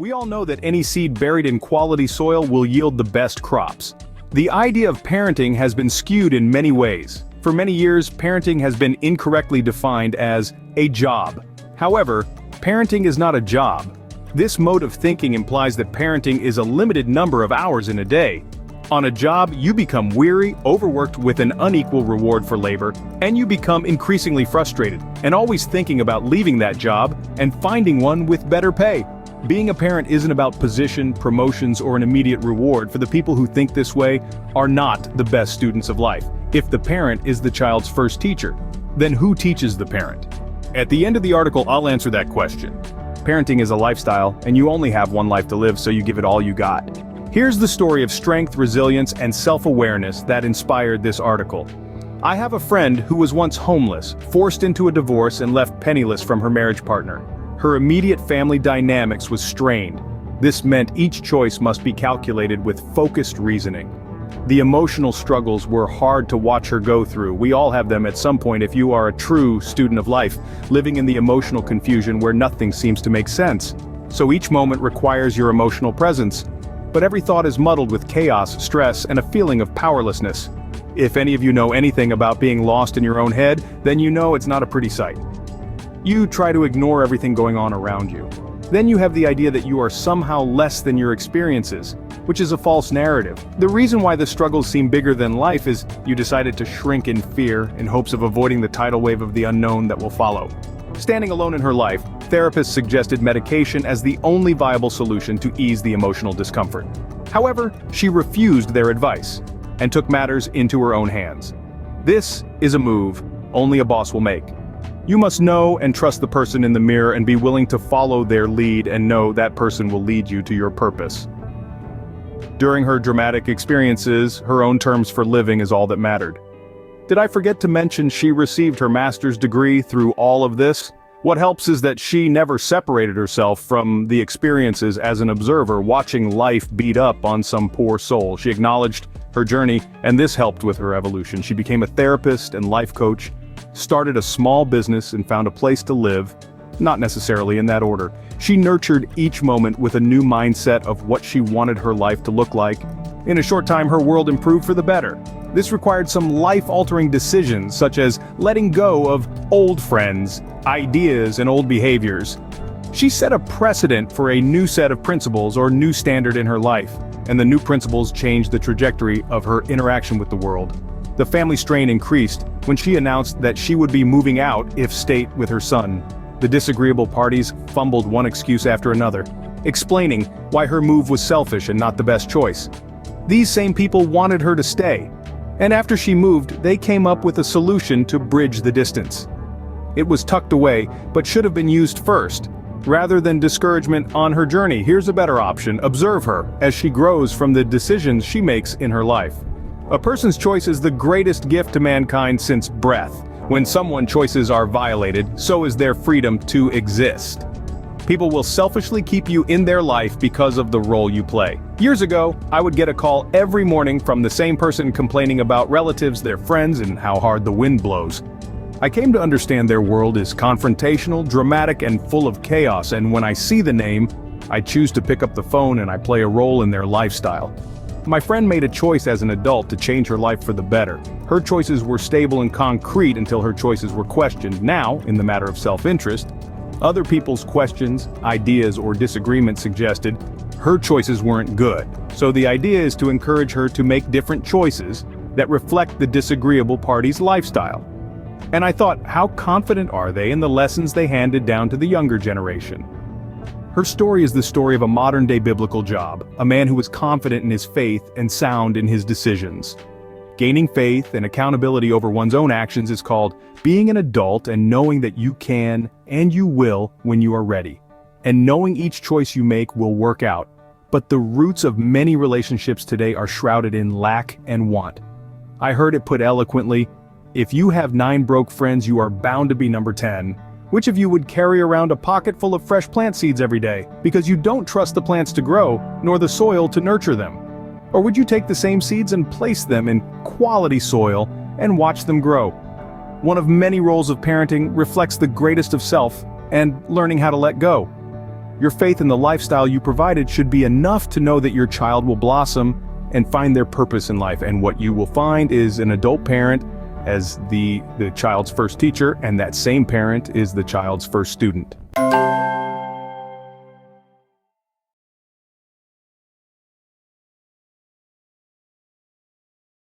We all know that any seed buried in quality soil will yield the best crops. The idea of parenting has been skewed in many ways. For many years, parenting has been incorrectly defined as a job. However, parenting is not a job. This mode of thinking implies that parenting is a limited number of hours in a day. On a job, you become weary, overworked with an unequal reward for labor, and you become increasingly frustrated, and always thinking about leaving that job and finding one with better pay. Being a parent isn't about position, promotions, or an immediate reward. For the people who think this way are not the best students of life. If the parent is the child's first teacher, then who teaches the parent? At the end of the article, I'll answer that question. Parenting is a lifestyle, and you only have one life to live, so you give it all you got. Here's the story of strength, resilience, and self-awareness that inspired this article. I have a friend who was once homeless, forced into a divorce, and left penniless from her marriage partner. Her immediate family dynamics was strained. This meant each choice must be calculated with focused reasoning. The emotional struggles were hard to watch her go through. We all have them at some point if you are a true student of life, living in the emotional confusion where nothing seems to make sense. So each moment requires your emotional presence. But every thought is muddled with chaos, stress, and a feeling of powerlessness. If any of you know anything about being lost in your own head, then you know it's not a pretty sight. You try to ignore everything going on around you. Then you have the idea that you are somehow less than your experiences, which is a false narrative. The reason why the struggles seem bigger than life is you decided to shrink in fear in hopes of avoiding the tidal wave of the unknown that will follow. Standing alone in her life, therapists suggested medication as the only viable solution to ease the emotional discomfort. However, she refused their advice and took matters into her own hands. This is a move only a boss will make. You must know and trust the person in the mirror and be willing to follow their lead and know that person will lead you to your purpose. During her dramatic experiences, her own terms for living is all that mattered. Did I forget to mention she received her master's degree through all of this? What helps is that she never separated herself from the experiences as an observer, watching life beat up on some poor soul. She acknowledged her journey, and this helped with her evolution. She became a therapist and life coach, started a small business, and found a place to live, not necessarily in that order. She nurtured each moment with a new mindset of what she wanted her life to look like. In a short time, her world improved for the better. This required some life-altering decisions, such as letting go of old friends, ideas, and old behaviors. She set a precedent for a new set of principles or new standard in her life, and the new principles changed the trajectory of her interaction with the world. The family strain increased when she announced that she would be moving out if state with her son. The disagreeable parties fumbled one excuse after another, explaining why her move was selfish and not the best choice. These same people wanted her to stay, and after she moved, they came up with a solution to bridge the distance. It was tucked away, but should have been used first. Rather than discouragement on her journey, here's a better option: observe her as she grows from the decisions she makes in her life. A person's choice is the greatest gift to mankind since breath. When someone's choices are violated, so is their freedom to exist. People will selfishly keep you in their life because of the role you play. Years ago, I would get a call every morning from the same person complaining about relatives, their friends, and how hard the wind blows. I came to understand their world is confrontational, dramatic, and full of chaos, and when I see the name, I choose to pick up the phone and I play a role in their lifestyle. My friend made a choice as an adult to change her life for the better. Her choices were stable and concrete until her choices were questioned. Now, in the matter of self-interest, other people's questions, ideas, or disagreements suggested her choices weren't good. So the idea is to encourage her to make different choices that reflect the disagreeable party's lifestyle. And I thought, how confident are they in the lessons they handed down to the younger generation? Her story is the story of a modern-day biblical job, a man who was confident in his faith and sound in his decisions. Gaining faith and accountability over one's own actions is called being an adult and knowing that you can and you will when you are ready. And knowing each choice you make will work out. But the roots of many relationships today are shrouded in lack and want. I heard it put eloquently: if you have 9 broke friends, you are bound to be number 10. Which of you would carry around a pocket full of fresh plant seeds every day because you don't trust the plants to grow, nor the soil to nurture them? Or would you take the same seeds and place them in quality soil and watch them grow? One of many roles of parenting reflects the greatest of self and learning how to let go. Your faith in the lifestyle you provided should be enough to know that your child will blossom and find their purpose in life. And what you will find is an adult parent as the child's first teacher, and that same parent is the child's first student.